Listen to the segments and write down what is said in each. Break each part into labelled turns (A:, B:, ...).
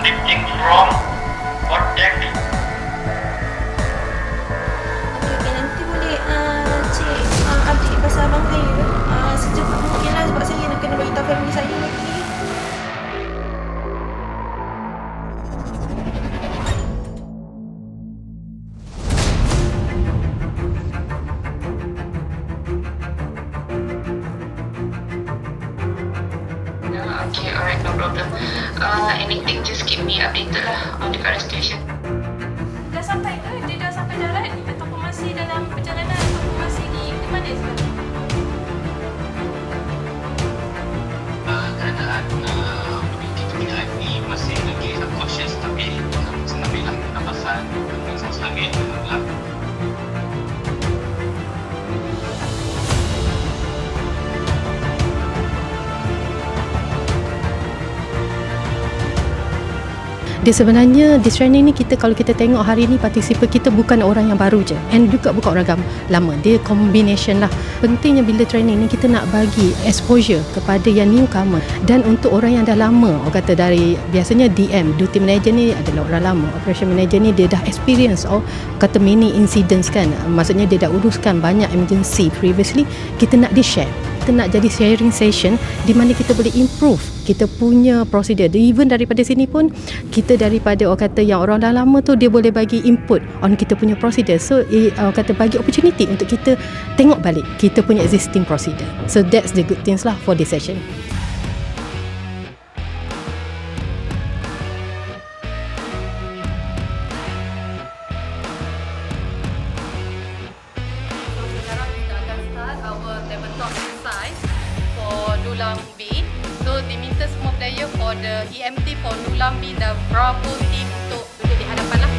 A: Lifting from hot deck.
B: Okay, nanti boleh cik update pasal abang saya secepat mungkin lah, sebab saya nak kena beritahu family saya lagi.
A: Okay, alright, no problem. Anything, just keep me updated lah on the current situation.
C: Dah sampai ke? Dia dah sampai darat ataupun masih dalam perjalanan ataupun masih di mana sekarang?
A: Keadaan kita lihat ni masih lagi cautious, tapi senang bilang nafasan dan sama lagi lah.
D: Dia sebenarnya this training ni kalau kita tengok hari ni participant kita bukan orang yang baru je, and juga bukan orang lama. Dia combination lah. Pentingnya bila training ni kita nak bagi exposure kepada yang newcomer, dan untuk orang yang dah lama, orang kata dari biasanya DM, duty manager ni adalah orang lama, operation manager ni dia dah experience kata many incidents kan, maksudnya dia dah uruskan banyak emergency previously. Kita nak di-share, kita nak jadi sharing session di mana kita boleh improve kita punya prosedur. Even daripada sini pun kita daripada orang kata yang orang dah lama tu, dia boleh bagi input on kita punya prosedur. So orang kata bagi opportunity untuk kita tengok balik kita punya existing prosedur. So that's the good things lah for this session.
C: Sekarang kita akan start our tabletop exercise for Nulam B. So diminta semua player for the EMT for Nulam B dan Bravo team untuk duduk di hadapan lah.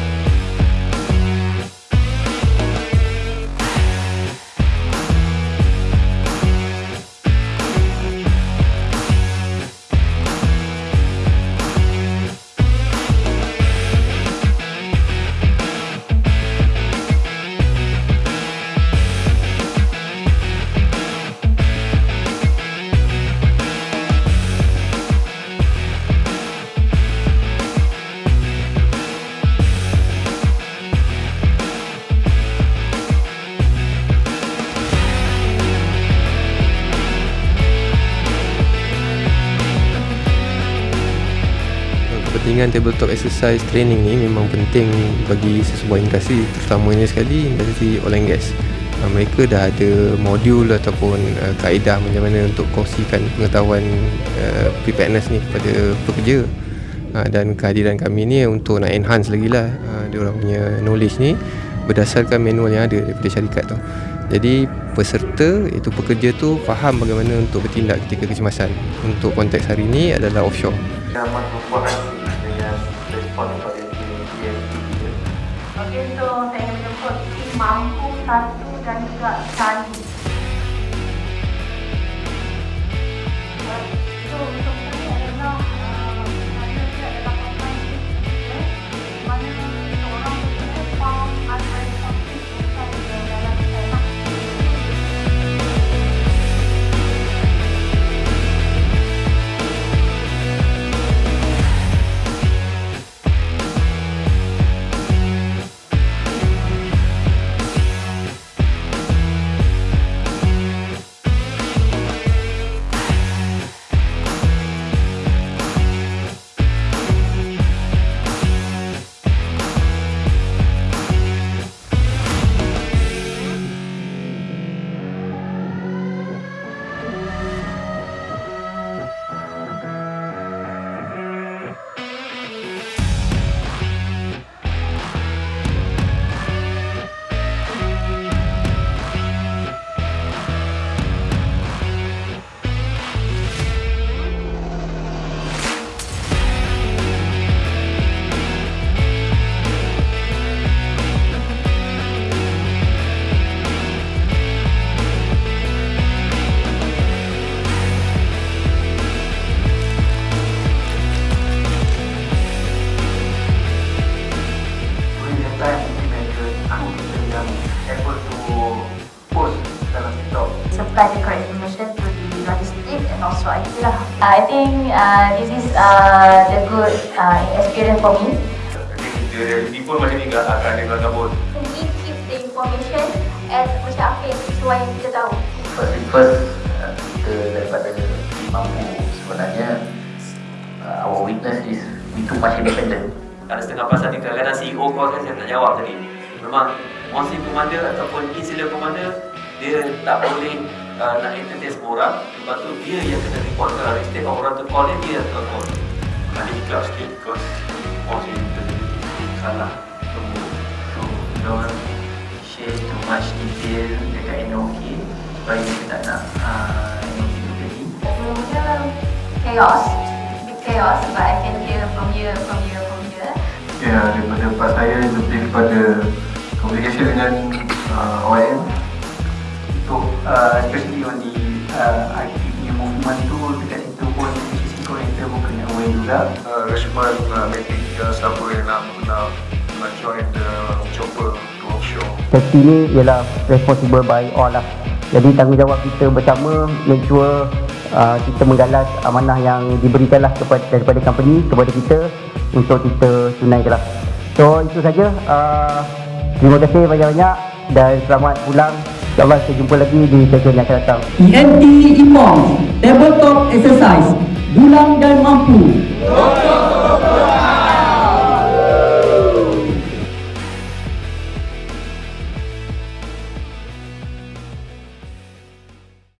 E: Kepentingan tabletop exercise training ni memang penting bagi sesebuah industri, terutamanya sekali industri oil and gas. Mereka dah ada modul ataupun kaedah macam mana untuk kongsikan pengetahuan preparedness ni kepada pekerja. Dan kehadiran kami ni untuk nak enhance lagi lah diorang punya knowledge ni berdasarkan manual yang ada daripada syarikat tu. Jadi peserta iaitu pekerja tu faham bagaimana untuk bertindak ketika kecemasan. Untuk konteks hari ni adalah offshore.
F: Amat berpuas dengan respon daripada TNT.
G: Okey, so saya menyebut tim mampu satu dan juga cari. So untuk saya adalah mana dia adalah pemain mana seorang betul faham ada something inside dalam sana. I think this is the good experience for me.
F: I think reality pun macam ni akan ada keluar kabut.
G: We keep the information as macam apa yang sesuai yang kita tahu.
H: First, kita daripada mampu sebenarnya our weakness is we too much independent.
I: Ada setengah pasal ni kadang-kadang CEO kau kan saya nak jawab tadi. Memang Monsi Commander ataupun Insular Commander dia tak boleh nak entertain semua orang. Sebab tu dia yang kena report ke instead of orang tu call dia tu call.
F: Ada ikhlas sikit because Monsi salah semua.
H: So don't share too much detail dekat NOK supaya kita tak nak NOK tu jadi.
G: Sebelumnya chaos, big chaos, but I can hear from here.
F: Ya, daripada part saya lebih kepada communication dengan OIM
H: Untuk especially on the IPP movement tu dekat situ pun sisi korektor pun kena aware juga.
F: Rashman meeting siapa yang nak join the chopper to offshore.
J: Safety ni ialah responsible by all lah. Jadi tanggungjawab kita bersama make sure kita menggalas amanah yang diberikan lah daripada company kepada kita untuk kita tunaikan lah. So itu saja. Terima kasih banyak-banyak dan selamat pulang. InsyaAllah kita jumpa lagi di session yang akan datang.
K: EMT IPOM Tabletop Exercise Dulang dan Mampu.